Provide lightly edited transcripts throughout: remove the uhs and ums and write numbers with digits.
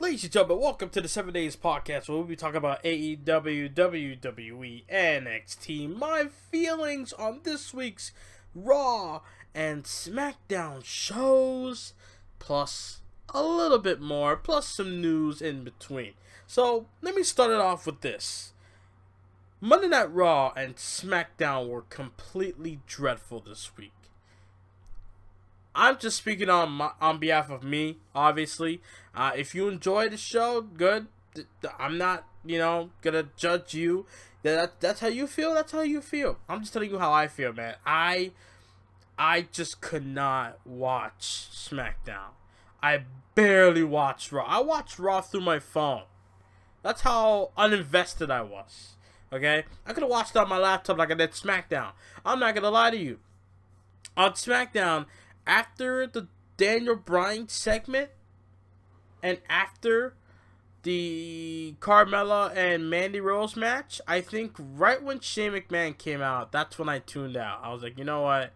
Ladies and gentlemen, welcome to the 7 Days Podcast, where we'll be talking about AEW, WWE NXT, my feelings on this week's Raw and SmackDown shows, plus a little bit more, plus some news in between. So, let me start it off with this. Monday Night Raw and SmackDown were completely dreadful this week. I'm just speaking on behalf of me, obviously. If you enjoy the show, good. I'm not, gonna judge you. That's how you feel. That's how you feel. I'm just telling you how I feel, man. I just could not watch SmackDown. I barely watched Raw. I watched Raw through my phone. That's how uninvested I was. Okay, I could have watched it on my laptop like I did SmackDown. I'm not gonna lie to you. On SmackDown, after the Daniel Bryan segment and after the Carmella and Mandy Rose match, I think right when Shane McMahon came out, that's when I tuned out. I was like, you know what?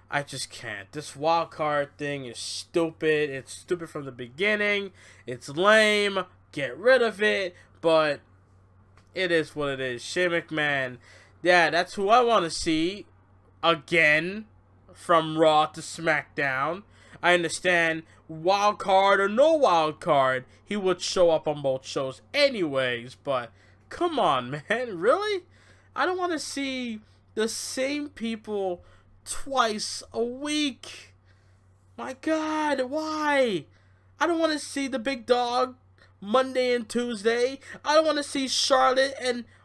I just can't. This wild card thing is stupid. It's stupid from the beginning. It's lame. Get rid of it. But it is what it is. Shane McMahon, yeah, that's who I want to see again. From Raw to SmackDown. I understand wild card or no wild card, he would show up on both shows anyways, but come on, man, really? I don't want to see the same people twice a week. My God, why? I don't want to see the big dog Monday and Tuesday. I don't want to see Charlotte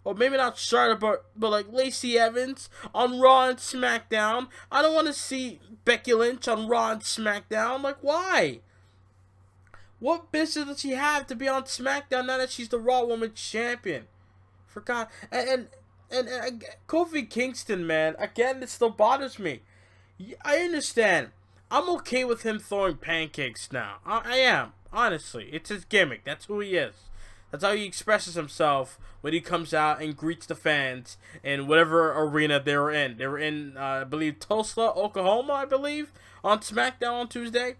or maybe not Charlotte, but like Lacey Evans on Raw and SmackDown. I don't want to see Becky Lynch on Raw and SmackDown. Like, why? What business does she have to be on SmackDown now that she's the Raw Women's Champion? For God, and Kofi Kingston, man, again, it still bothers me. I understand. I'm okay with him throwing pancakes now. I am. Honestly, it's his gimmick. That's who he is. That's how he expresses himself when he comes out and greets the fans in whatever arena they were in. They were in, I believe, Tulsa, Oklahoma, I believe, on SmackDown on Tuesday.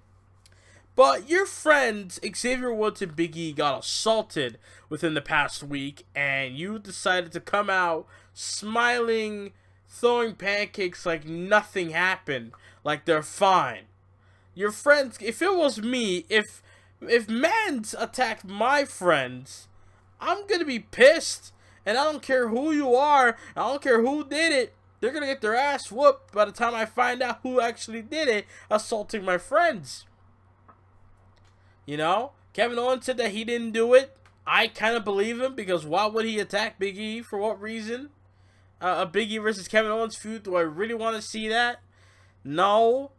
But your friends, Xavier Woods and Big E, got assaulted within the past week, and you decided to come out smiling, throwing pancakes like nothing happened, like they're fine. Your friends, if it was me, if Mans attacked my friends, I'm gonna be pissed. And I don't care who you are. I don't care who did it. They're gonna get their ass whooped by the time I find out who actually did it, assaulting my friends. Kevin Owens said that he didn't do it. I kind of believe him, because why would he attack Big E? For what reason? A Big E versus Kevin Owens feud. Do I really want to see that? No.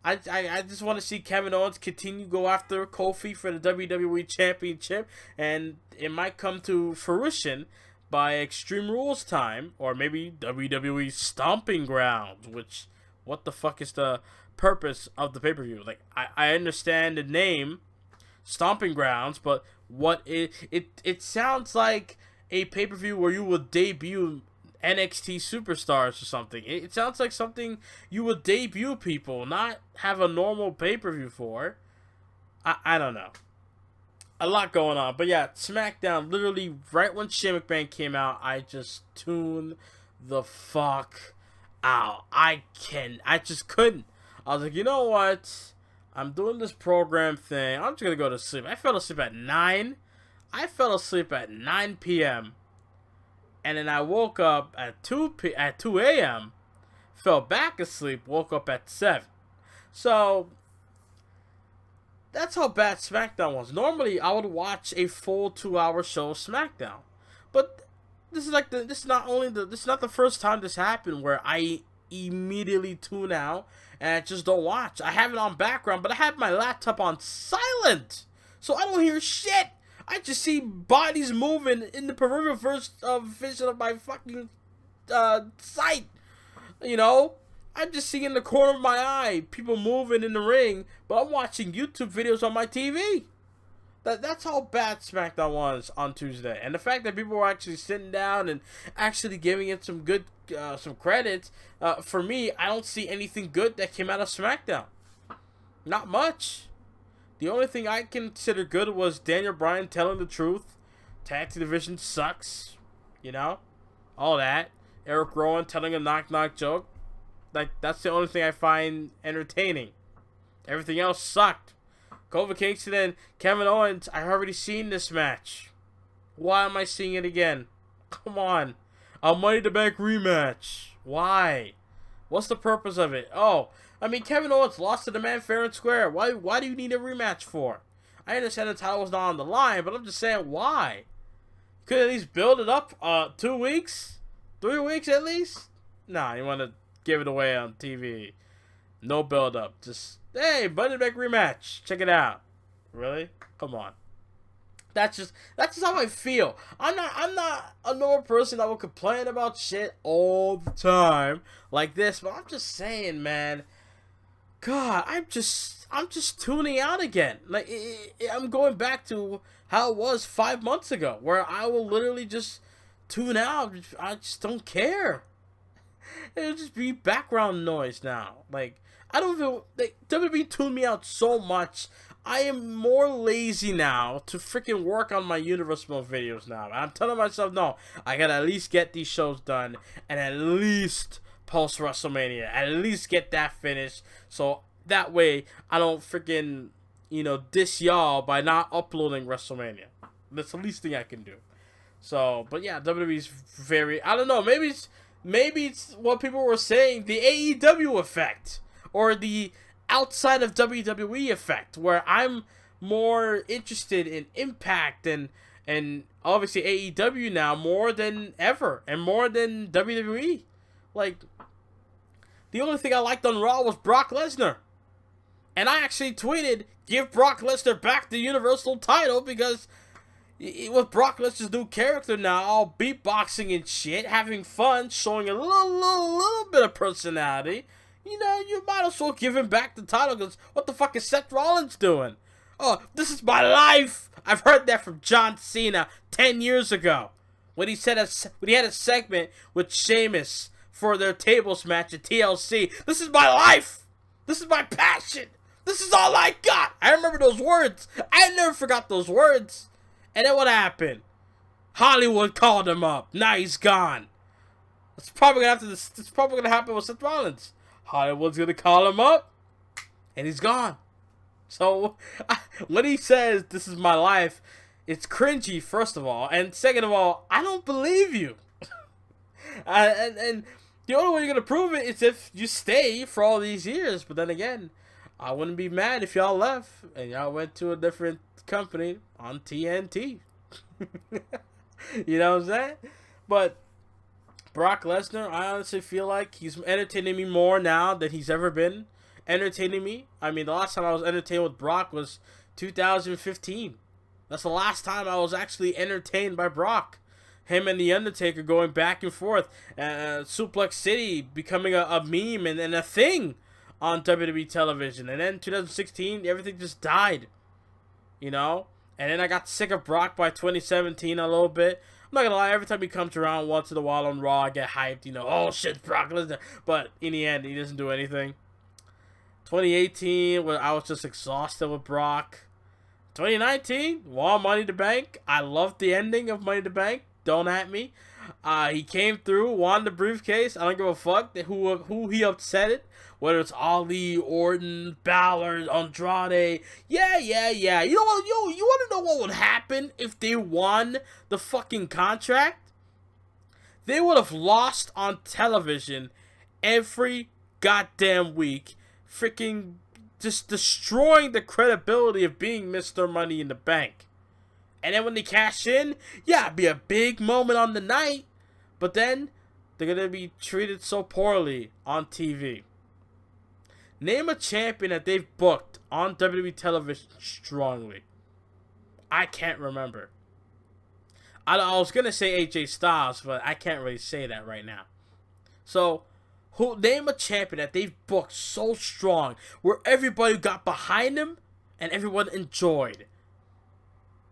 I just want to see Kevin Owens continue to go after Kofi for the WWE Championship, and it might come to fruition by Extreme Rules time, or maybe WWE Stomping Grounds, which, what the fuck is the purpose of the pay-per-view? Like, I understand the name, Stomping Grounds, but what it sounds like a pay-per-view where you would debut NXT Superstars or something. It sounds like something you would debut people, not have a normal pay-per-view for. I don't know. A lot going on. But yeah, SmackDown, literally right when Shane McMahon came out, I just tuned the fuck out. I just couldn't. I was like, you know what? I'm doing this program thing. I'm just going to go to sleep. I fell asleep at 9. I fell asleep at 9 p.m. And then I woke up at 2 a.m., fell back asleep, woke up at 7. So, that's how bad SmackDown was. Normally, I would watch a full 2-hour show of SmackDown. But this is not the first time this happened where I immediately tune out and I just don't watch. I have it on background, but I have my laptop on silent, so I don't hear shit. I just see bodies moving in the peripheral vision of my fucking sight. I'm just seeing in the corner of my eye people moving in the ring, but I'm watching YouTube videos on my TV. That's how bad SmackDown was on Tuesday. And the fact that people were actually sitting down and actually giving it some good some credits, for me, I don't see anything good that came out of SmackDown. Not much. The only thing I consider good was Daniel Bryan telling the truth. Tag team division sucks. You know? All that. Eric Rowan telling a knock-knock joke. Like, that's the only thing I find entertaining. Everything else sucked. Kofi Kingston and Kevin Owens, I've already seen this match. Why am I seeing it again? Come on. A Money in the Bank rematch. Why? What's the purpose of it? Oh, I mean, Kevin Owens lost to the man fair and square. Why do you need a rematch for? I understand the title was not on the line, but I'm just saying, why? You could at least build it up 2 weeks? 3 weeks at least? Nah, you want to give it away on TV. No build up. Just, hey, Money in the Bank rematch. Check it out. Really? Come on. That's just how I feel. I'm not a normal person that will complain about shit all the time like this, but I'm just saying, man. God, I'm just tuning out again. Like I'm going back to how it was 5 months ago, where I will literally just tune out. I just don't care. It'll just be background noise now. Like I don't feel like WWE tuned me out so much. I am more lazy now to freaking work on my Universal videos now. I'm telling myself, no, I gotta at least get these shows done and at least post WrestleMania. At least get that finished. So that way I don't freaking, diss y'all by not uploading WrestleMania. That's the least thing I can do. So, but yeah, WWE's very, I don't know, maybe it's what people were saying, the AEW effect. Or the outside of WWE effect, where I'm more interested in Impact and obviously AEW now more than ever and more than WWE. Like, the only thing I liked on Raw was Brock Lesnar. And I actually tweeted, give Brock Lesnar back the Universal title, because with Brock Lesnar's new character now, all beatboxing and shit, having fun, showing a little bit of personality, you might as well give him back the title, because what the fuck is Seth Rollins doing? Oh, this is my life! I've heard that from John Cena 10 years ago, when he had a segment with Sheamus for their tables match at TLC. This is my life! This is my passion! This is all I got! I remember those words! I never forgot those words! And then what happened? Hollywood called him up. Now he's gone. It's probably gonna happen with Seth Rollins. Hollywood's gonna call him up, and he's gone. So, when he says, this is my life, it's cringy, first of all, and second of all, I don't believe you. and the only way you're gonna prove it is if you stay for all these years, but then again, I wouldn't be mad if y'all left, and y'all went to a different company on TNT. You know what I'm saying? But Brock Lesnar, I honestly feel like he's entertaining me more now than he's ever been entertaining me. I mean, the last time I was entertained with Brock was 2015. That's the last time I was actually entertained by Brock. Him and The Undertaker going back and forth. Suplex City becoming a meme and a thing on WWE television. And then 2016, everything just died. And then I got sick of Brock by 2017 a little bit. I'm not gonna lie, every time he comes around once in a while on Raw, I get hyped, oh shit, Brock Lesnar. But in the end, he doesn't do anything. 2018, where I was just exhausted with Brock. 2019, won Money in the Bank. I loved the ending of Money in the Bank. Don't at me. He came through, won the briefcase. I don't give a fuck who he upset it. Whether it's Ali, Orton, Balor, Andrade. Yeah. You know what? You want to know what would happen if they won the fucking contract? They would have lost on television every goddamn week. Freaking just destroying the credibility of being Mr. Money in the Bank. And then when they cash in, yeah, it'd be a big moment on the night. But then, they're going to be treated so poorly on TV. Name a champion that they've booked on WWE television strongly. I can't remember. I was going to say AJ Styles, but I can't really say that right now. So, name a champion that they've booked so strong, where everybody got behind him and everyone enjoyed.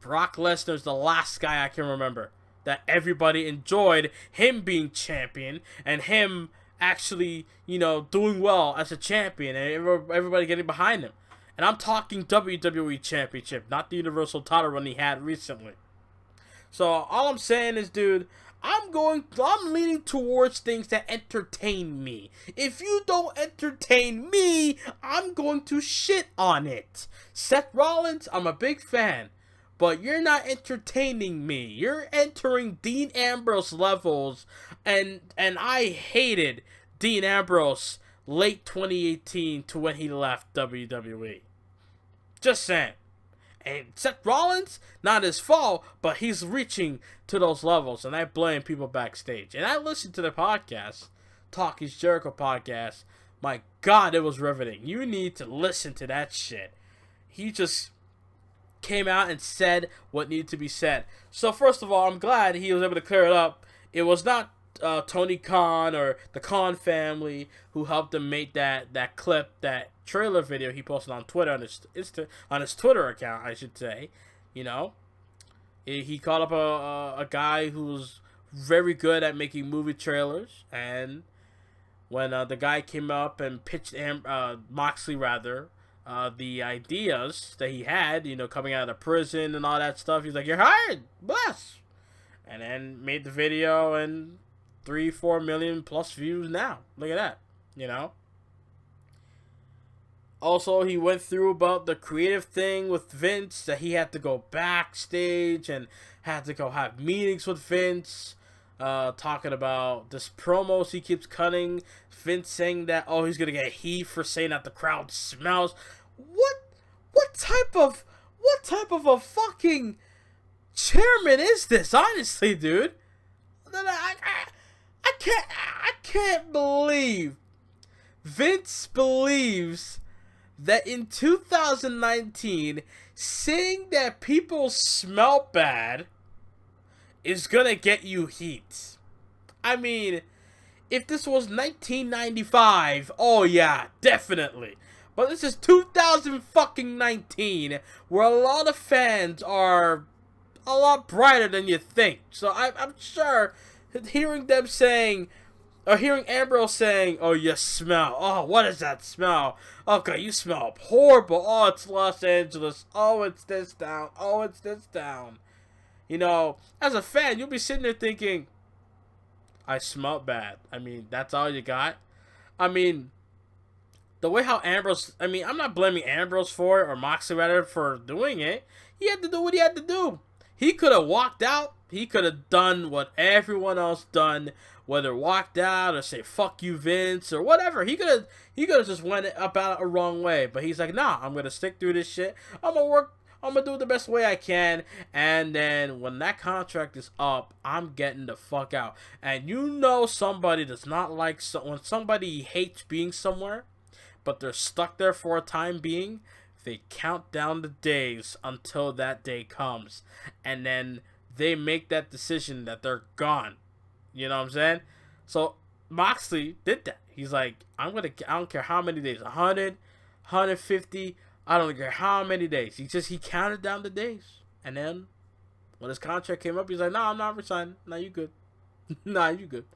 Brock Lesnar's the last guy I can remember that everybody enjoyed him being champion and him actually, doing well as a champion and everybody getting behind him. And I'm talking WWE Championship, not the Universal title run he had recently. So all I'm saying is, dude, I'm leaning towards things that entertain me. If you don't entertain me, I'm going to shit on it. Seth Rollins, I'm a big fan, but you're not entertaining me. You're entering Dean Ambrose levels, and I hated Dean Ambrose late 2018 to when he left WWE. Just saying. And Seth Rollins, not his fault, but he's reaching to those levels, and I blame people backstage. And I listened to the podcast, Talk is Jericho podcast. My God, it was riveting. You need to listen to that shit. He just came out and said what needed to be said. So first of all, I'm glad he was able to clear it up. It was not Tony Khan or the Khan family who helped him make that clip, that trailer video he posted on Twitter, on his Twitter account, I should say. You know, he called up a guy who's very good at making movie trailers, and when the guy came up and pitched Moxley the ideas that he had, you know, coming out of prison and all that stuff, he's like, "You're hired, bless," and then made the video, and 3-4 million plus views now. Look at that, you know. Also, he went through about the creative thing with Vince, that he had to go backstage and had to go have meetings with Vince, talking about this promos he keeps cutting. Vince saying that, oh, he's gonna get heat for saying that the crowd smells. What type of a fucking chairman is this? Honestly, dude, I can't believe Vince believes that in 2019, saying that people smell bad is gonna get you heat. I mean, if this was 1995, oh yeah, definitely. But this is 2019, where a lot of fans are a lot brighter than you think. So I'm sure hearing them saying, or hearing Ambrose saying, "Oh, you smell. Oh, what is that smell? Okay, you smell horrible. Oh, it's Los Angeles. Oh, it's this down. Oh, it's this down." You know, as a fan, you'll be sitting there thinking, I smell bad. I mean, that's all you got? I mean, the way how Ambrose, I mean, I'm not blaming Ambrose for it, or Moxley rather, for doing it. He had to do what he had to do. He could have walked out. He could have done what everyone else done, whether walked out or say "fuck you, Vince" or whatever. He could have just went about it a wrong way. But he's like, nah, I'm gonna stick through this shit. I'm gonna do it the best way I can. And then when that contract is up, I'm getting the fuck out. And you know, somebody does not like when somebody hates being somewhere, but they're stuck there for a time being. They count down the days until that day comes, and then they make that decision that they're gone. You know what I'm saying? So Moxley did that. He's like, I don't care how many days, 100, 150, I don't care how many days. He counted down the days. And then when his contract came up, he's like, nah, I'm not resigning. Nah, you good. Nah, you good.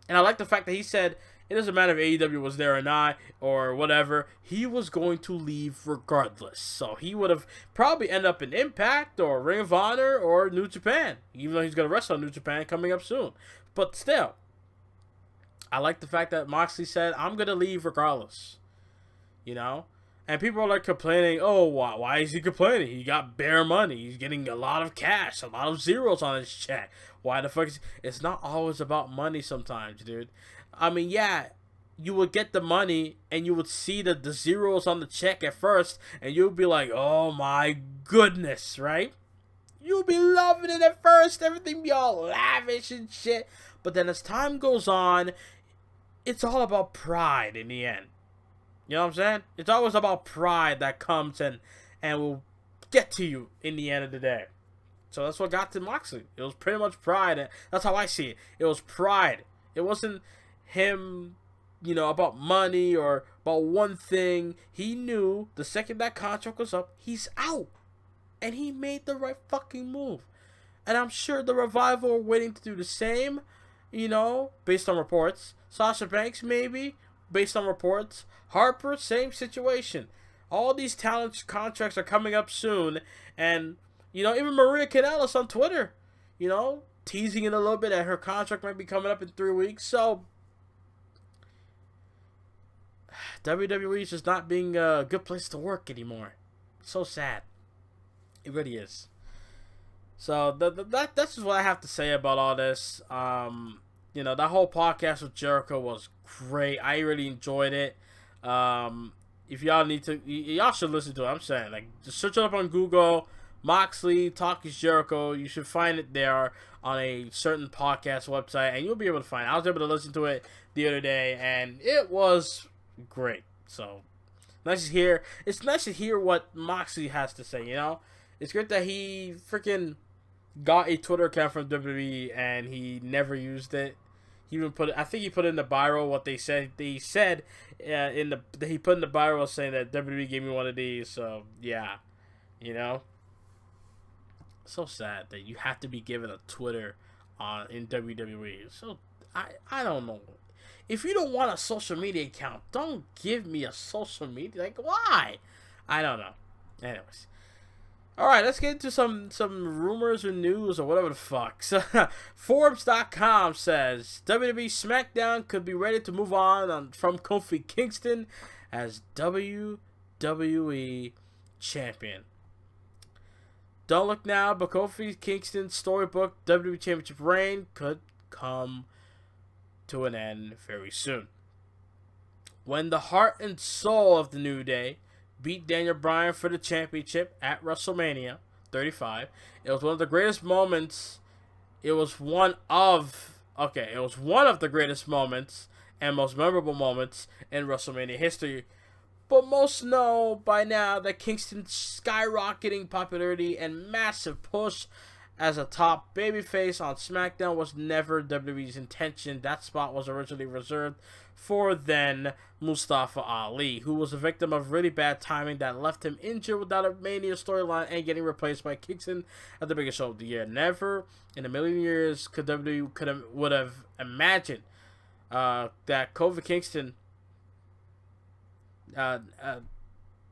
And I like the fact that he said, it doesn't matter if AEW was there or not, or whatever. He was going to leave regardless. So he would have probably ended up in Impact, or Ring of Honor, or New Japan. Even though he's going to wrestle on New Japan coming up soon. But still, I like the fact that Moxley said, I'm going to leave regardless. You know? And people are like complaining, oh, why is he complaining? He got bare money. He's getting a lot of cash, a lot of zeros on his check. Why the fuck is... It's not always about money sometimes, dude. I mean, yeah, you would get the money and you would see the zeros on the check at first, and you'll be like, oh my goodness, right? You'll be loving it at first. Everything be all lavish and shit. But then as time goes on, it's all about pride in the end. You know what I'm saying? It's always about pride that comes and will get to you in the end of the day. So that's what got to Moxley. It was pretty much pride. That's how I see it. It was pride. It wasn't him, you know, about money or about one thing. He knew the second that contract was up, he's out. And he made the right fucking move. And I'm sure the Revival are waiting to do the same, you know, based on reports. Sasha Banks, maybe, based on reports. Harper, same situation. All these talent contracts are coming up soon, and even Maria Kanellis on Twitter, teasing it a little bit that her contract might be coming up in 3 weeks. So WWE is just not being a good place to work anymore. So sad. It really is. So that's just what I have to say about all this. That whole podcast with Jericho was great. I really enjoyed it. If y'all need to, y'all should listen to it. I'm saying, just search it up on Google. Moxley Talk is Jericho. You should find it there on a certain podcast website, and you'll be able to find it. I was able to listen to it the other day, and it was great. So nice to hear. It's nice to hear what Moxley has to say. It's great that he freaking got a Twitter account from WWE and he never used it. He even I think he put in the bio what they said. He said he put in the bio saying that WWE gave me one of these. So yeah, so sad that you have to be given a Twitter in WWE. So I don't know. If you don't want a social media account, don't give me a social media. Why? I don't know. Anyways. Alright, let's get into some rumors or news or whatever the fuck. So, Forbes.com says WWE SmackDown could be ready to move on from Kofi Kingston as WWE Champion. Don't look now, but Kofi Kingston's storybook WWE Championship reign could come to an end very soon. When the heart and soul of the New Day beat Daniel Bryan for the championship at WrestleMania 35. It was one of the greatest moments. It was one of the greatest moments and most memorable moments in WrestleMania history. But most know by now that Kingston's skyrocketing popularity and massive push as a top babyface on SmackDown was never WWE's intention. That spot was originally reserved for then Mustafa Ali, who was a victim of really bad timing that left him injured without a Mania storyline and getting replaced by Kingston at the biggest show of the year. Never in a million years could WWE would have imagined that Kofi Kingston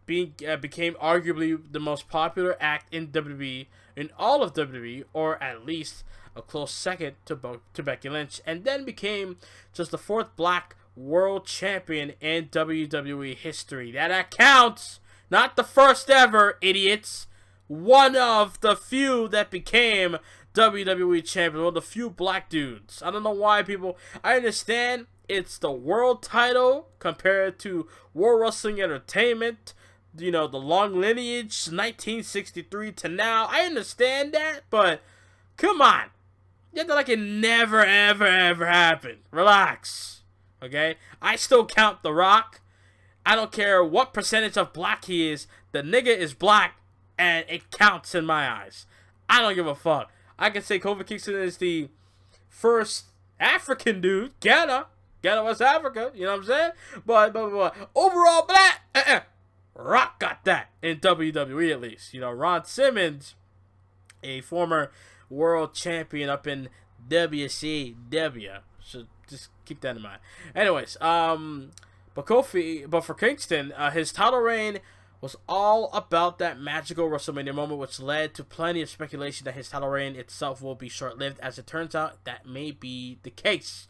became arguably the most popular act in WWE, in all of WWE, or at least a close second to Becky Lynch, and then became just the 4th black world champion in WWE history. That counts, not the first ever, idiots. One of the few that became WWE champion, one of the few black dudes. I don't know why people. I understand it's the world title compared to World Wrestling Entertainment. The long lineage, 1963 to now. I understand that, but come on. You have to like it never, ever, ever happened. Relax. Okay? I still count The Rock. I don't care what percentage of black he is. The nigga is black, and it counts in my eyes. I don't give a fuck. I can say Kofi Kingston is the first African dude. Ghana, West Africa. You know what I'm saying? But overall black, Rock got that in WWE at least. Ron Simmons, a former world champion up in WCW. So just keep that in mind. Anyways, but for Kingston, his title reign was all about that magical WrestleMania moment, which led to plenty of speculation that his title reign itself will be short-lived. As it turns out, that may be the case.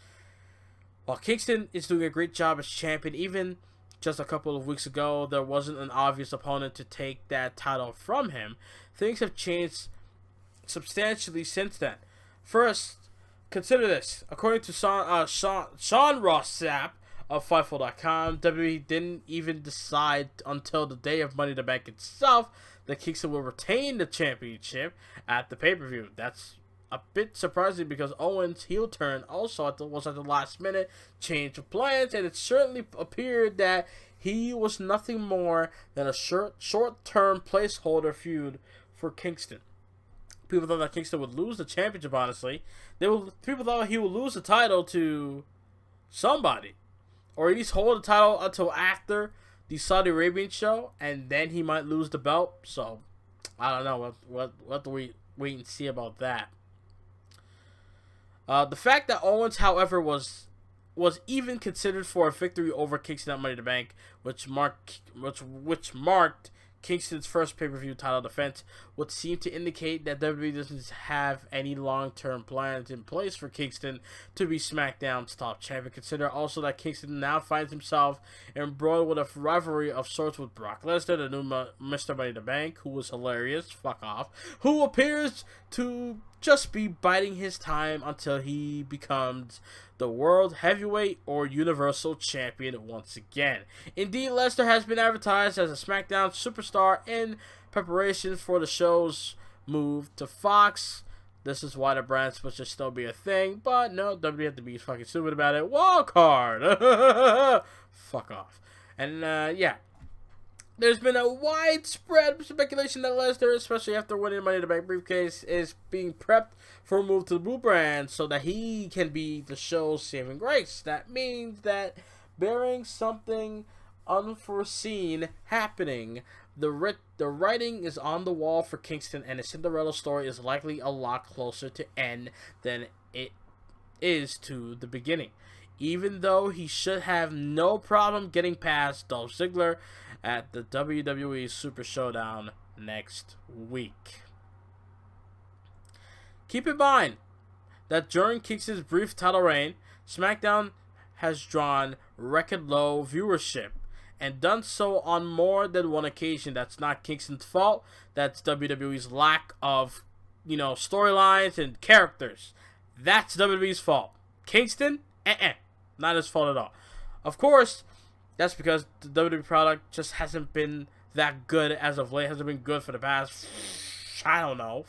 While Kingston is doing a great job as champion, even just a couple of weeks ago, there wasn't an obvious opponent to take that title from him. Things have changed substantially since then. First, consider this. According to Sean Ross Sapp of Fightful.com, WWE didn't even decide until the day of Money in the Bank itself that Kingston will retain the championship at the pay-per-view. That's a bit surprising because Owens' heel turn also was at the last minute change of plans, and it certainly appeared that he was nothing more than a short-term placeholder feud for Kingston. People thought that Kingston would lose the championship, honestly. People thought he would lose the title to somebody, or at least hold the title until after the Saudi Arabian show, and then he might lose the belt. So, I don't know. What do we wait and see about that? The fact that Owens, however, was was even considered for a victory over Kingston at Money in the Bank, which marked Kingston's first pay-per-view title defense, would seem to indicate that WWE doesn't have any long-term plans in place for Kingston to be SmackDown's top champion. Consider also that Kingston now finds himself embroiled with a rivalry of sorts with Brock Lesnar, the new Mr. Money in the Bank, who was hilarious, fuck off, who appears to just be biding his time until he becomes the World Heavyweight or Universal Champion once again. Indeed, Lesnar has been advertised as a SmackDown superstar in preparation for the show's move to Fox. This is why the brand switch should still be a thing, but no, WWE have to be fucking stupid about it. Walk hard! Fuck off. And, yeah. There's been a widespread speculation that Lesnar, especially after winning Money in the Bank briefcase, is being prepped for a move to the Blue Brand so that he can be the show's saving grace. That means that, bearing something unforeseen happening, the writing is on the wall for Kingston, and the Cinderella story is likely a lot closer to end than it is to the beginning. Even though he should have no problem getting past Dolph Ziggler at the WWE Super Showdown next week. Keep in mind that during Kingston's brief title reign, SmackDown has drawn record low viewership and done so on more than one occasion. That's not Kingston's fault. That's WWE's lack of, storylines and characters. That's WWE's fault. Kingston, not his fault at all. Of course, that's because the WWE product just hasn't been that good as of late. Hasn't been good for the past, I don't know,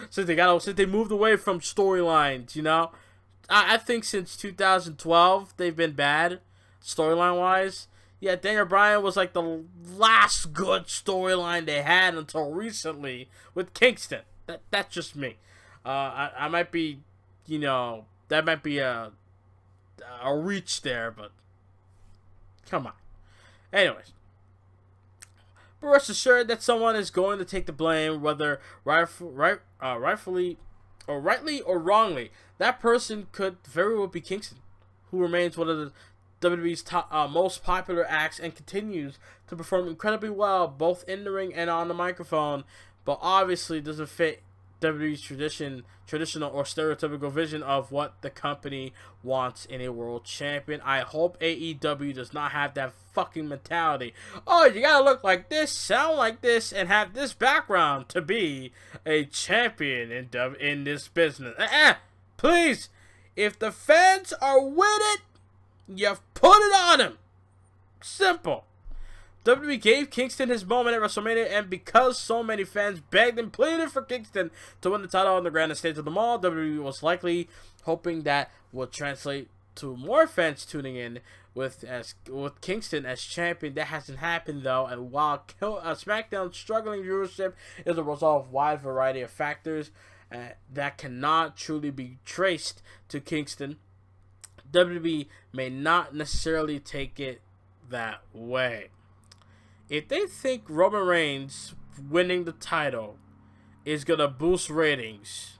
since they moved away from storylines. I think since 2012 they've been bad storyline wise. Yeah, Daniel Bryan was like the last good storyline they had until recently with Kingston. That's just me. I might be, that might be a reach there, but come on. Anyways, but rest assured that someone is going to take the blame, whether rightfully or rightly or wrongly. That person could very well be Kingston, who remains one of the WWE's most popular acts and continues to perform incredibly well both in the ring and on the microphone, but obviously doesn't fit WWE's traditional or stereotypical vision of what the company wants in a world champion. I hope AEW does not have that fucking mentality. Oh, you gotta look like this, sound like this, and have this background to be a champion in this business. Please, if the fans are with it, you put it on them. Simple. WWE gave Kingston his moment at WrestleMania, and because so many fans begged and pleaded for Kingston to win the title on the grandest stage of them all, WWE was likely hoping that would translate to more fans tuning in with Kingston as champion. That hasn't happened though, and while SmackDown's struggling viewership is a result of a wide variety of factors that cannot truly be traced to Kingston, WWE may not necessarily take it that way. If they think Roman Reigns winning the title is going to boost ratings,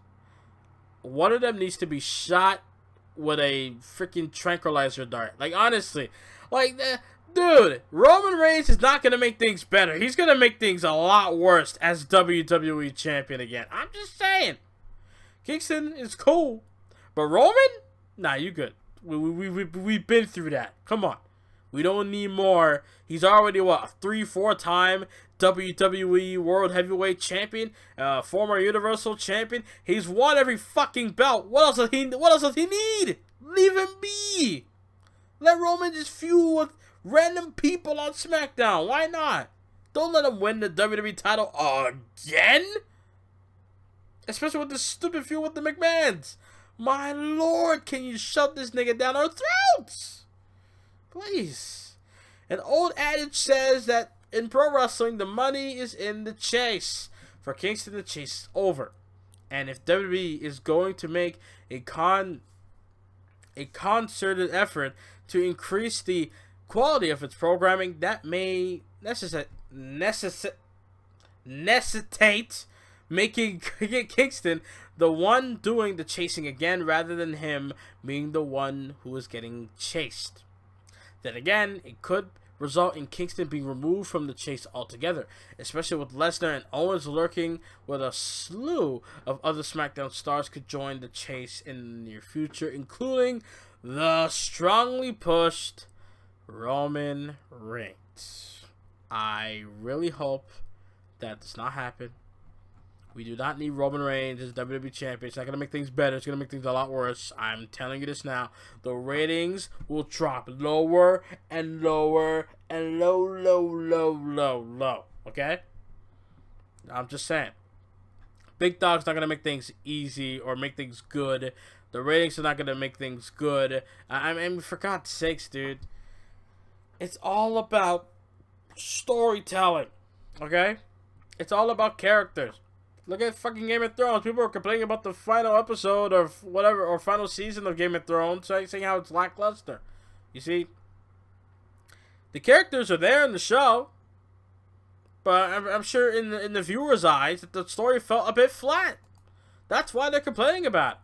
one of them needs to be shot with a freaking tranquilizer dart. Like, honestly, dude, Roman Reigns is not going to make things better. He's going to make things a lot worse as WWE champion again. I'm just saying. Kingston is cool, but Roman? Nah, you good. We've been through that. Come on. We don't need more. He's already, a 3-4-time WWE World Heavyweight Champion, former Universal Champion. He's won every fucking belt. What else does he need? Leave him be. Let Roman just feud with random people on SmackDown. Why not? Don't let him win the WWE title again. Especially with this stupid feud with the McMahons. My lord, can you shove this nigga down our throats? Please. An old adage says that in pro wrestling, the money is in the chase. For Kingston, the chase is over. And if WWE is going to make a concerted effort to increase the quality of its programming, that may necessitate making Kingston the one doing the chasing again rather than him being the one who is getting chased. Then again, it could result in Kingston being removed from the chase altogether, especially with Lesnar and Owens lurking, with a slew of other SmackDown stars could join the chase in the near future, including the strongly pushed Roman Reigns. I really hope that does not happen. We do not need Roman Reigns as WWE Champion. It's not going to make things better. It's going to make things a lot worse. I'm telling you this now. The ratings will drop lower and lower and low. Okay? I'm just saying. Big Dog's not going to make things easy or make things good. The ratings are not going to make things good. I mean, for God's sakes, dude. It's all about storytelling. Okay? It's all about characters. Look at fucking Game of Thrones. People are complaining about the final episode or whatever, or final season of Game of Thrones, saying how it's lackluster. You see, the characters are there in the show, but I'm sure in the viewer's eyes that the story felt a bit flat. That's why they're complaining about it.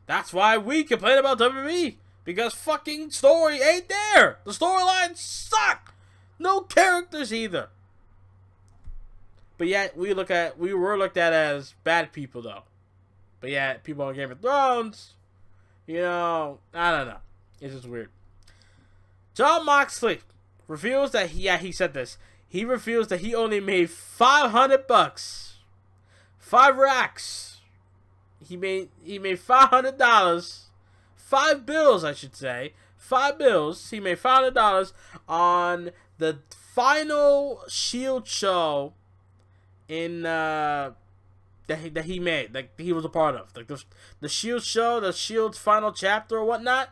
That's why we complain about WWE, because fucking story ain't there. The storylines suck. No characters either. But yet, we were looked at as bad people, though. But yet, people on Game of Thrones, I don't know. It's just weird. Jon Moxley reveals that he said this. He reveals that he only made $500. 5 racks. He made $500. 5 bills, I should say. 5 bills. He made $500 on the final Shield show in that he made, like he was a part of, like the Shield show, the Shield's final chapter or whatnot.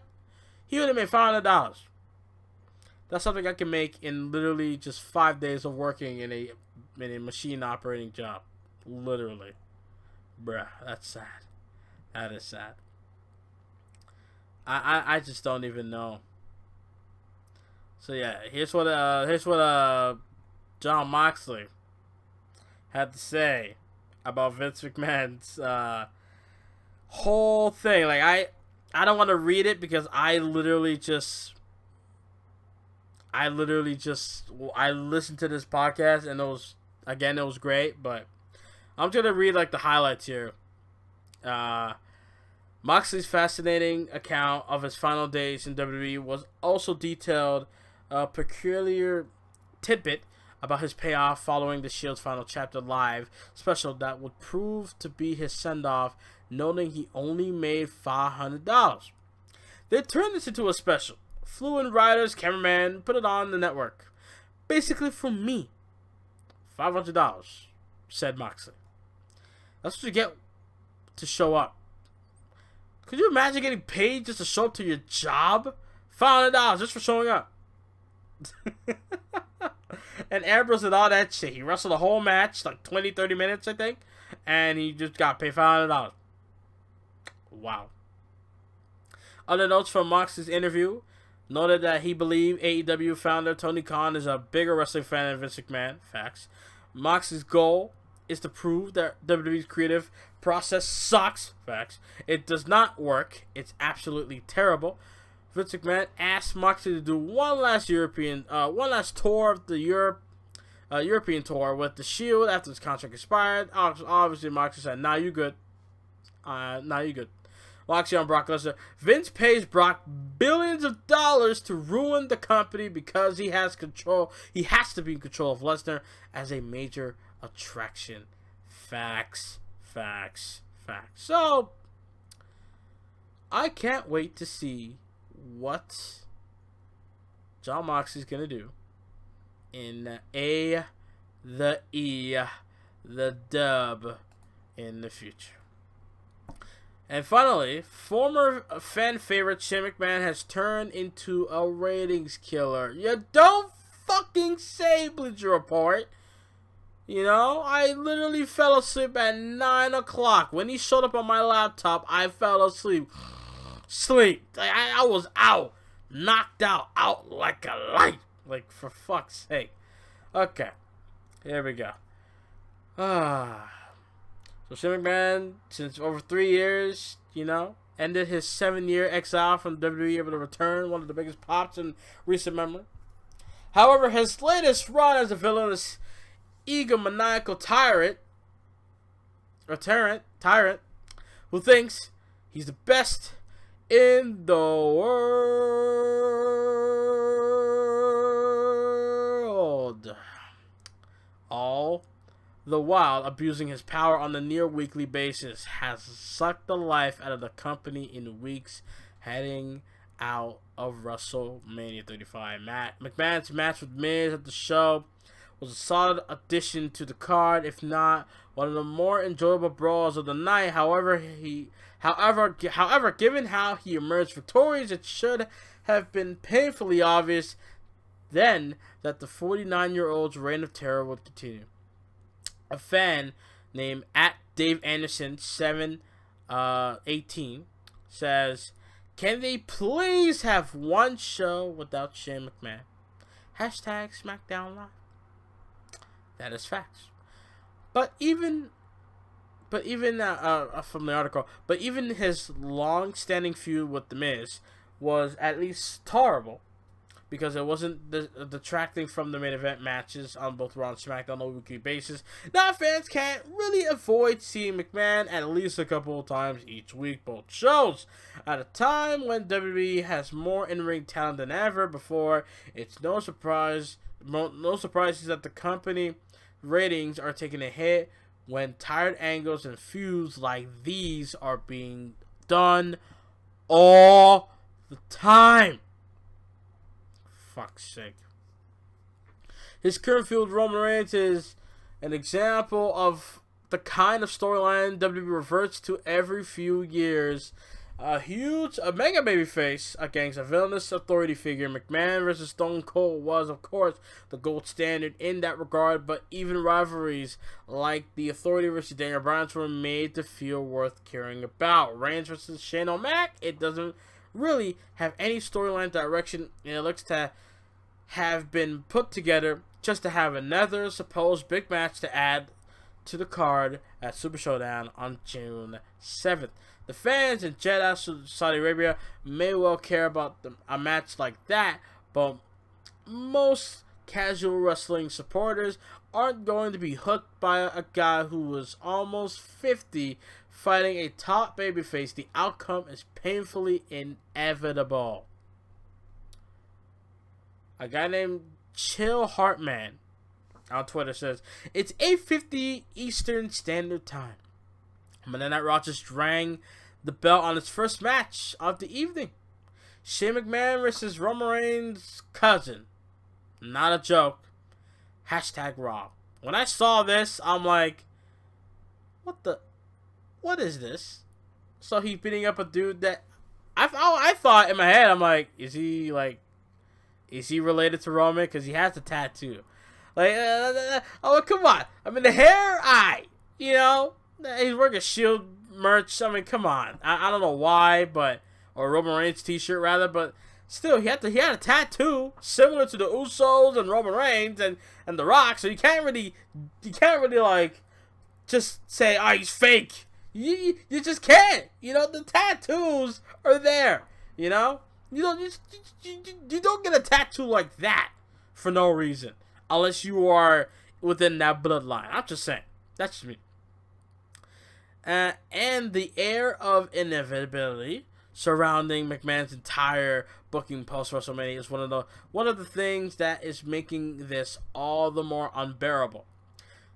He would have made $500. That's something I can make in literally just 5 days of working in a machine operating job. Literally, bruh, that's sad. That is sad. I just don't even know. So yeah, here's what Jon Moxley had to say about Vince McMahon's whole thing. Like, I don't want to read it because I listened to this podcast and it was great, but I'm gonna read like the highlights here. Moxley's fascinating account of his final days in WWE was also detailed a peculiar tidbit about his payoff following the Shield's final chapter live special that would prove to be his send-off, noting he only made $500. They turned this into a special. Flew in writers, cameraman, put it on the network. Basically for me. $500, said Moxley. That's what you get to show up. Could you imagine getting paid just to show up to your job? $500 just for showing up. And Ambrose and all that shit. He wrestled the whole match, like 20-30 minutes, I think. And he just got paid $500. Wow. Other notes from Moxley's interview noted that he believed AEW founder Tony Khan is a bigger wrestling fan than Vince McMahon. Facts. Moxley's goal is to prove that WWE's creative process sucks. Facts. It does not work. It's absolutely terrible. Vince McMahon asked Moxley to do one last tour of the European tour with the Shield after his contract expired. Obviously, Moxley said, "Nah, you good. You good." Moxley on Brock Lesnar. Vince pays Brock billions of dollars to ruin the company because he has control. He has to be in control of Lesnar as a major attraction. Facts. So, I can't wait to see what Jon Moxley's gonna do in the dub in the future. And finally, former fan favorite Shane McMahon has turned into a ratings killer. You don't fucking say, Bleacher Report. I literally fell asleep at 9 o'clock. When he showed up on my laptop, I fell asleep. I was out. Knocked out like a light. Like, for fuck's sake. Okay. Here we go. So Shane McMahon, since over 3 years, ended his 7-year exile from WWE, able to return, one of the biggest pops in recent memory. However, his latest run as a villainous, egomaniacal tyrant, who thinks he's the best in the world, all the while abusing his power on a near-weekly basis, has sucked the life out of the company in weeks heading out of WrestleMania 35. McMahon's match with Miz at the show was a solid addition to the card, if not one of the more enjoyable brawls of the night. However, given how he emerged victorious, it should have been painfully obvious then that the 49-year-old's reign of terror would continue. A fan named @DaveAnderson718 says, "Can they please have one show without Shane McMahon? Hashtag SmackDown Live." That is facts. But even from the article, but even his long-standing feud with The Miz was at least tolerable, because it wasn't detracting from the main event matches on both Raw and SmackDown on a weekly basis. Now fans can't really avoid seeing McMahon at least a couple of times each week, both shows. At a time when WWE has more in-ring talent than ever before, it's no surprise that the company ratings are taking a hit when tired angles and feuds like these are being done all the time. Fuck's sake. His current feud with Roman Reigns is an example of the kind of storyline WWE reverts to every few years. A mega babyface against a villainous authority figure. McMahon versus Stone Cold was, of course, the gold standard in that regard, but even rivalries like the Authority versus Daniel Bryan were made to feel worth caring about. Reigns versus Shane O'Mac, it doesn't really have any storyline direction, and it looks to have been put together just to have another supposed big match to add to the card at Super Showdown on June 7th. The fans in Jeddah, Saudi Arabia, may well care about a match like that, but most casual wrestling supporters aren't going to be hooked by a guy who was almost 50 fighting a top babyface. The outcome is painfully inevitable. A guy named Chill Heartman on Twitter says, "It's 8:50 Eastern Standard Time. Monday Night Raw just rang the bell on its first match of the evening. Shane McMahon versus Roman Reigns' cousin. Not a joke. Hashtag Raw." When I saw this, I'm like, what is this? So he's beating up a dude that I thought in my head, I'm like, is he related to Roman? Because he has a tattoo. Oh, come on. I mean, the hair, he's wearing a Shield merch. I mean, come on. I don't know why, or Roman Reigns t-shirt rather, but still, he had a tattoo similar to the Usos and Roman Reigns and The Rock. So you can't really like just say, he's fake. You just can't. The tattoos are there. You don't get a tattoo like that for no reason unless you are within that bloodline. I'm just saying. That's just me. And the air of inevitability surrounding McMahon's entire booking post WrestleMania is one of the things that is making this all the more unbearable.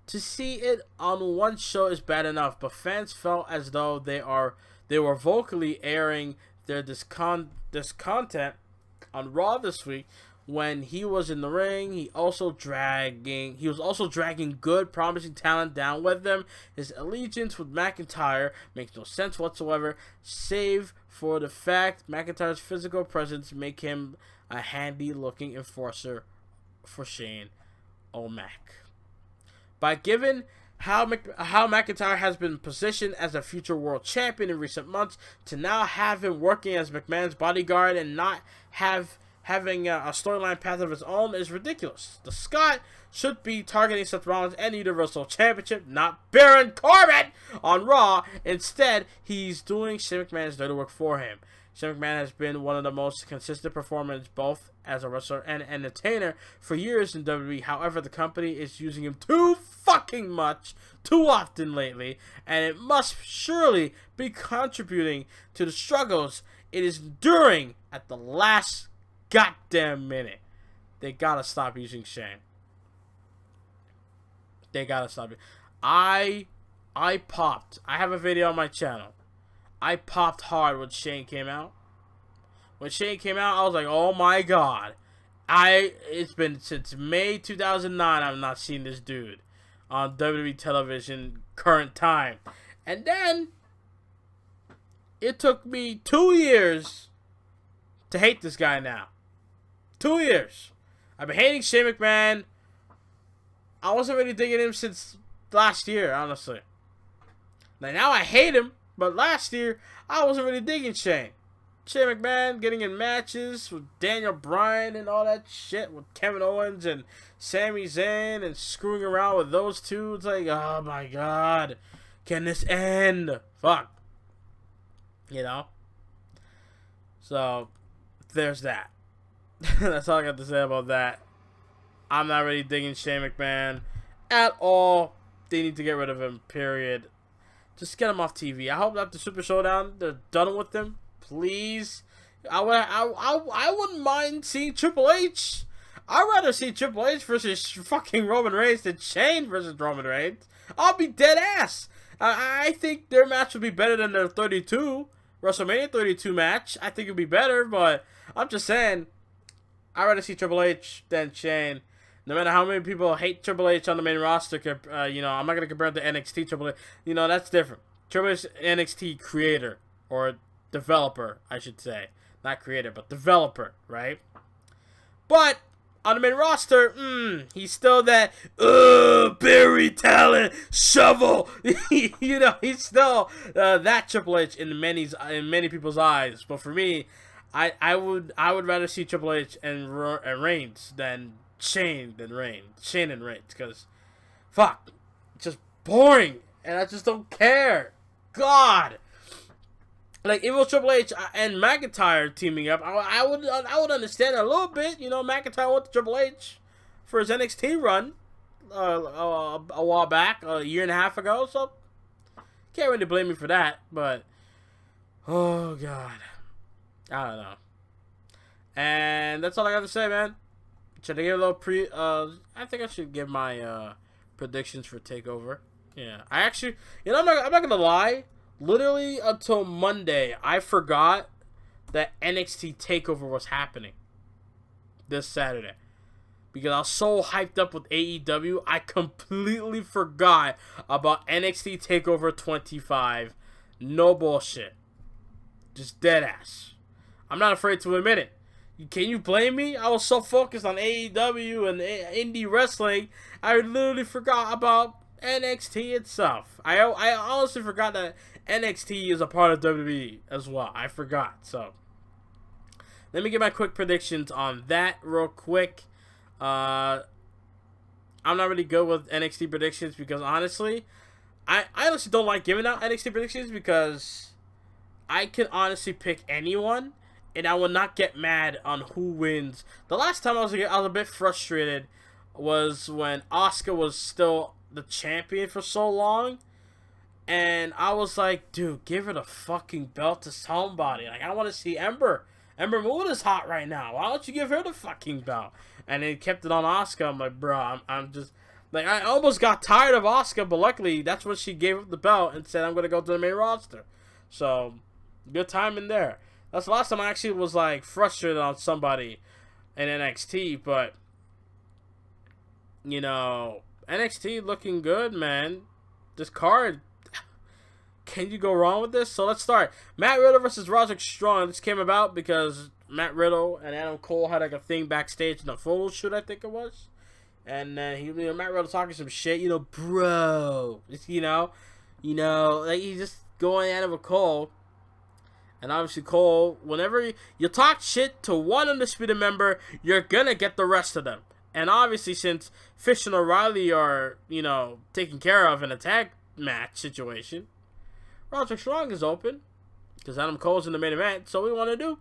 To see it on one show is bad enough, but fans felt as though they were vocally airing their discontent on Raw this week when he was in the ring. He was also dragging good, promising talent down with them. His allegiance with McIntyre makes no sense whatsoever, save for the fact McIntyre's physical presence make him a handy-looking enforcer for Shane O'Mac. By given how McIntyre has been positioned as a future world champion in recent months, to now have him working as McMahon's bodyguard and not have having a storyline path of his own is ridiculous. The Scot should be targeting Seth Rollins and the Universal Championship, not Baron Corbin on Raw. Instead, he's doing Shane McMahon's dirty work for him. Shane McMahon has been one of the most consistent performers both as a wrestler and entertainer for years in WWE. However, the company is using him too fucking much, too often lately, and it must surely be contributing to the struggles it is enduring at the last goddamn minute. They gotta stop using Shane. They gotta stop it. I popped. I have a video on my channel. I popped hard when Shane came out. When Shane came out, I was like, oh my god. It's been since May 2009 I've not seen this dude on WWE television current time. And then it took me 2 years to hate this guy now. 2 years. I've been hating Shane McMahon. I wasn't really digging him since last year, honestly. Now I hate him, but last year I wasn't really digging Shane. Shane McMahon getting in matches with Daniel Bryan and all that shit with Kevin Owens and Sami Zayn and screwing around with those two. It's like, oh my god, can this end? Fuck. You know? So, there's that. That's all I got to say about that. I'm not really digging Shane McMahon at all. They need to get rid of him, period. Just get him off TV. I hope after Super Showdown, they're done with him. Please. I wouldn't mind seeing Triple H. I'd rather see Triple H versus fucking Roman Reigns than Shane versus Roman Reigns. I'll be dead ass. I think their match would be better than their WrestleMania 32 match. I think it would be better, but I'm just saying, I'd rather see Triple H than Shane. No matter how many people hate Triple H on the main roster, I'm not going to compare it to NXT Triple H. That's different. Triple H NXT creator, or developer, I should say. Not creator, but developer, right? But on the main roster, he's still that, Barry talent, shovel. He's still that Triple H in many people's eyes. But for me, I would rather see Triple H and Reigns than Shane and Reigns, because fuck, it's just boring, and I just don't care. God, like even with Triple H and McIntyre teaming up, I would understand a little bit. McIntyre went to Triple H for his NXT run a while back, a year and a half ago, so can't really blame me for that. But oh god, I don't know. And that's all I got to say, man. Should I give a little I think I should give my predictions for TakeOver. Yeah, I actually, I'm not gonna lie. Literally until Monday, I forgot that NXT TakeOver was happening this Saturday because I was so hyped up with AEW. I completely forgot about NXT TakeOver 25. No bullshit, just dead ass. I'm not afraid to admit it. Can you blame me? I was so focused on AEW and indie wrestling, I literally forgot about NXT itself. I honestly forgot that NXT is a part of WWE as well. I forgot. So, let me get my quick predictions on that real quick. I'm not really good with NXT predictions because honestly, I honestly don't like giving out NXT predictions because I can honestly pick anyone and I will not get mad on who wins. The last time I was a bit frustrated was when Asuka was still the champion for so long. And I was like, dude, give her the fucking belt to somebody. Like, I want to see Ember. Ember Moon is hot right now. Why don't you give her the fucking belt? And they kept it on Asuka. I'm like, bro, I'm just... Like, I almost got tired of Asuka, but luckily, that's when she gave up the belt and said, I'm going to go to the main roster. So, good timing there. That's the last time I actually was, like, frustrated on somebody in NXT, but, NXT looking good, man. This card, can you go wrong with this? So let's start. Matt Riddle versus Roderick Strong. This came about because Matt Riddle and Adam Cole had, like, a thing backstage in the photo shoot, I think it was. And then Matt Riddle talking some shit, bro. Just, like, he's just going at him with Cole. And obviously Cole, whenever you talk shit to one Undisputed member, you're gonna get the rest of them. And obviously since Fish and O'Reilly are, taken care of in a tag match situation, Roderick Strong is open. Because Adam Cole's in the main event. So we want to do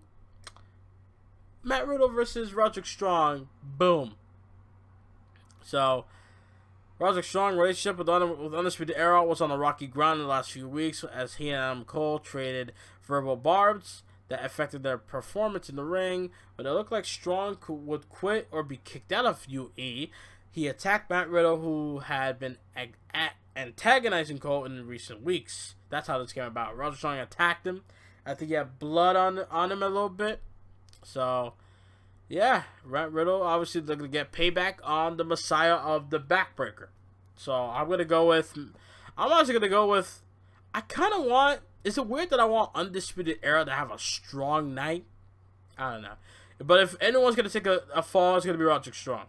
Matt Riddle versus Roderick Strong. Boom. So Roderick Strong's relationship with Undisputed Era was on a rocky ground in the last few weeks as he and Adam Cole traded verbal barbs that affected their performance in the ring. But it looked like Strong would quit or be kicked out of UE. He attacked Matt Riddle, who had been antagonizing Cole in recent weeks. That's how this came about. Roderick Strong attacked him. I think he had blood on him a little bit. So, yeah, Matt Riddle obviously they're gonna get payback on the Messiah of the Backbreaker. So I'm honestly gonna go with. I kind of want. Is it weird that I want Undisputed Era to have a strong night? I don't know. But if anyone's gonna take a fall, it's gonna be Roderick Strong.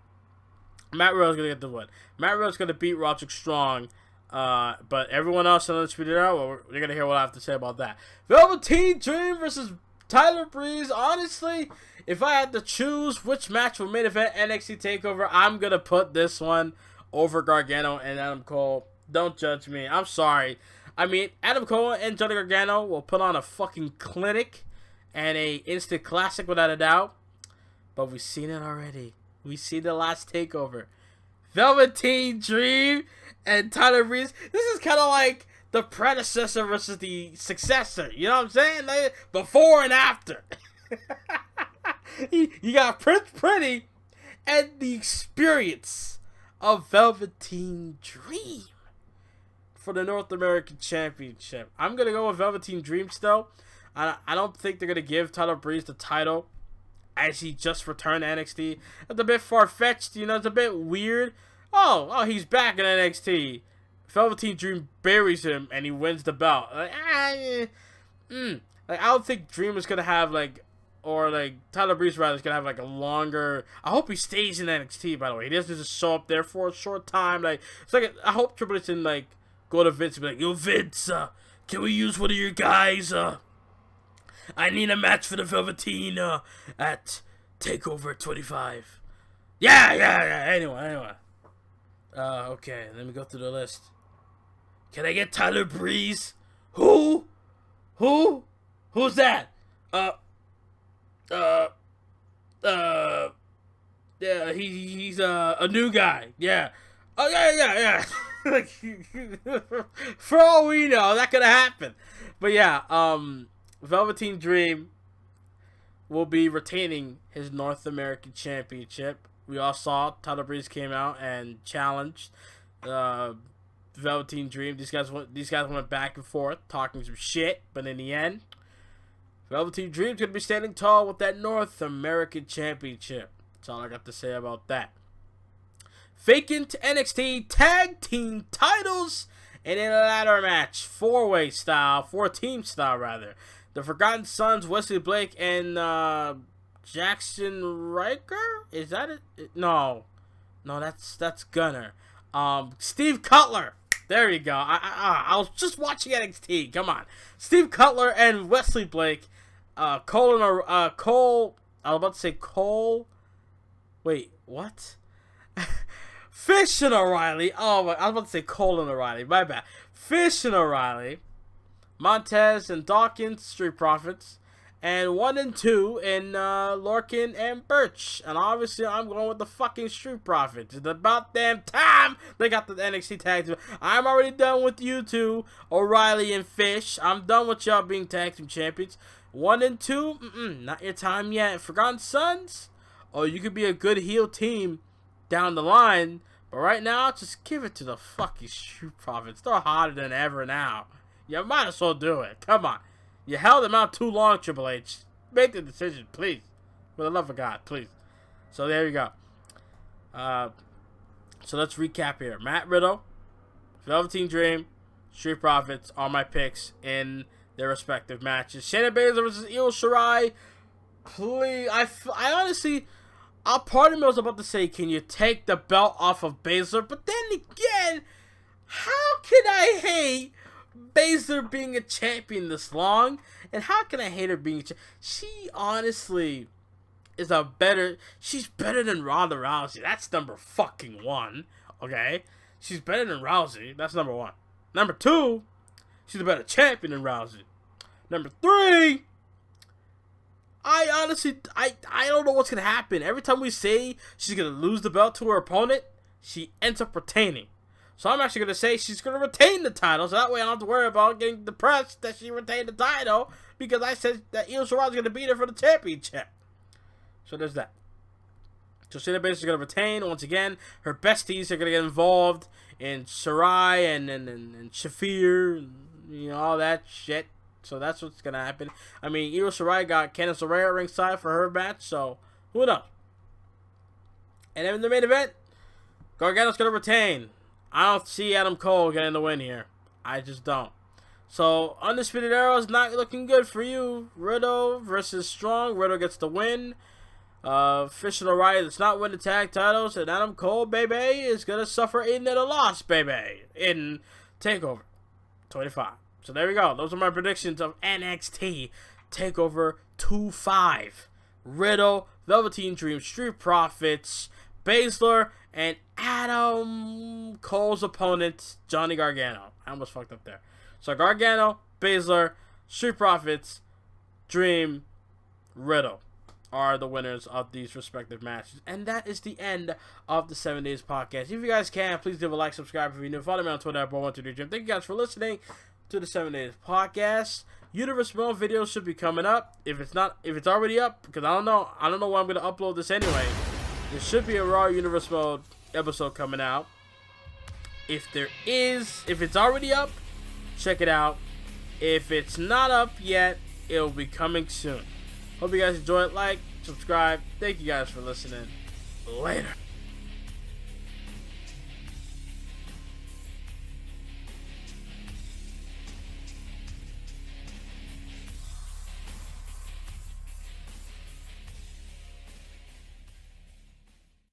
Matt Riddle's gonna get the win. Matt Riddle's gonna beat Roderick Strong. But everyone else in Undisputed Era, well, you're gonna hear what I have to say about that. Velveteen Dream versus Tyler Breeze. Honestly, if I had to choose which match will main event NXT TakeOver, I'm gonna put this one over Gargano and Adam Cole. Don't judge me. I'm sorry. I mean, Adam Cole and Johnny Gargano will put on a fucking clinic and a instant classic without a doubt. But we've seen it already. We see the last TakeOver. Velveteen Dream and Tyler Breeze. This is kind of like the predecessor versus the successor. You know what I'm saying? Like, before and after. You got Prince Pretty and the experience of Velveteen Dream for the North American Championship. I'm going to go with Velveteen Dream still. I don't think they're going to give Tyler Breeze the title as he just returned to NXT. It's a bit far-fetched, it's a bit weird. Oh, he's back in NXT. Velveteen Dream buries him and he wins the belt. I don't think Dream is gonna have Tyler Breeze rather is gonna have a longer. I hope he stays in NXT. By the way, he doesn't just show up there for a short time. I hope Triple H can go to Vince and be like, "Yo, Vince, can we use one of your guys? I need a match for the Velveteen at TakeOver 25. Yeah. Anyway. Okay, let me go through the list. Can I get Tyler Breeze? Who? Who's that? Yeah, he's a new guy. Yeah. Oh, yeah. For all we know, that could happen. But yeah, Velveteen Dream will be retaining his North American Championship. We all saw Tyler Breeze came out and challenged Velveteen Dream. These guys went back and forth talking some shit, but in the end, Velveteen Dream's gonna be standing tall with that North American Championship. That's all I got to say about that. Vacant NXT Tag Team titles in a ladder match, four-team style rather. The Forgotten Sons, Wesley Blake and Jackson Riker? Is that it? No, that's Gunner. Steve Cutler. There you go. I was just watching NXT. Come on, Steve Cutler and Wesley Blake. Cole. I was about to say Cole. Wait, what? Fish and O'Reilly. Oh, I was about to say Cole and O'Reilly. My bad. Fish and O'Reilly. Montez and Dawkins, Street Profits. And 1 and 2 in Lorcan and Birch. And obviously, I'm going with the fucking Street Profits. It's about damn time they got the NXT tag team. I'm already done with you two, O'Reilly and Fish. I'm done with y'all being tag team champions. 1 and 2, not your time yet. Forgotten Sons? Oh, you could be a good heel team down the line. But right now, just give it to the fucking Street Profits. They're hotter than ever now. You might as well do it. Come on. You held them out too long, Triple H. Make the decision, please. For the love of God, please. So there you go. So let's recap here. Matt Riddle, Velveteen Dream, Street Profits are my picks in their respective matches. Shayna Baszler versus Io Shirai. Please, I honestly, part of me was about to say, can you take the belt off of Baszler? But then again, how can I hate Baszler being a champion this long And how can I hate her being? She honestly is she's better than Ronda Rousey. That's number fucking one. Okay, she's better than Rousey. That's number one. Number two, she's a better champion than Rousey. Number three, I honestly, I don't know what's gonna happen. Every time we say she's gonna lose the belt to her opponent, she ends up retaining. So I'm actually gonna say she's gonna retain the title, so that way I don't have to worry about getting depressed that she retained the title because I said that Io Shirai is gonna beat her for the championship. So there's that. So Shayna Baszler is gonna retain once again. Her besties are gonna get involved in Shirai and Shafir, and, all that shit. So that's what's gonna happen. I mean, Io Shirai got Candice LeRae ringside for her match, so who knows? And then in the main event, Gargano's gonna retain. I don't see Adam Cole getting the win here. I just don't. So Undisputed Era is not looking good for you. Riddle versus Strong. Riddle gets the win. Fish and O'Reilly does not win the tag titles, and Adam Cole, baby, is gonna suffer another loss, baby, in TakeOver 25. So there we go. Those are my predictions of NXT TakeOver 25. Riddle, Velveteen Dream, Street Profits, Baszler, and Adam Cole's opponent, Johnny Gargano. I almost fucked up there. So Gargano, Baszler, Street Profits, Dream, Riddle are the winners of these respective matches. And that is the end of the 7 Days Podcast. If you guys can, please leave a like, subscribe if you're new. Follow me on Twitter at Bo123Jim. Thank you guys for listening to the 7 Days Podcast. Universe Mode videos should be coming up. If it's already up, because I don't know when I'm gonna upload this anyway. There should be a Raw Universe Mode episode coming out. If it's already up, check it out. If it's not up yet, it'll be coming soon. Hope you guys enjoy it. Like, subscribe. Thank you guys for listening. Later.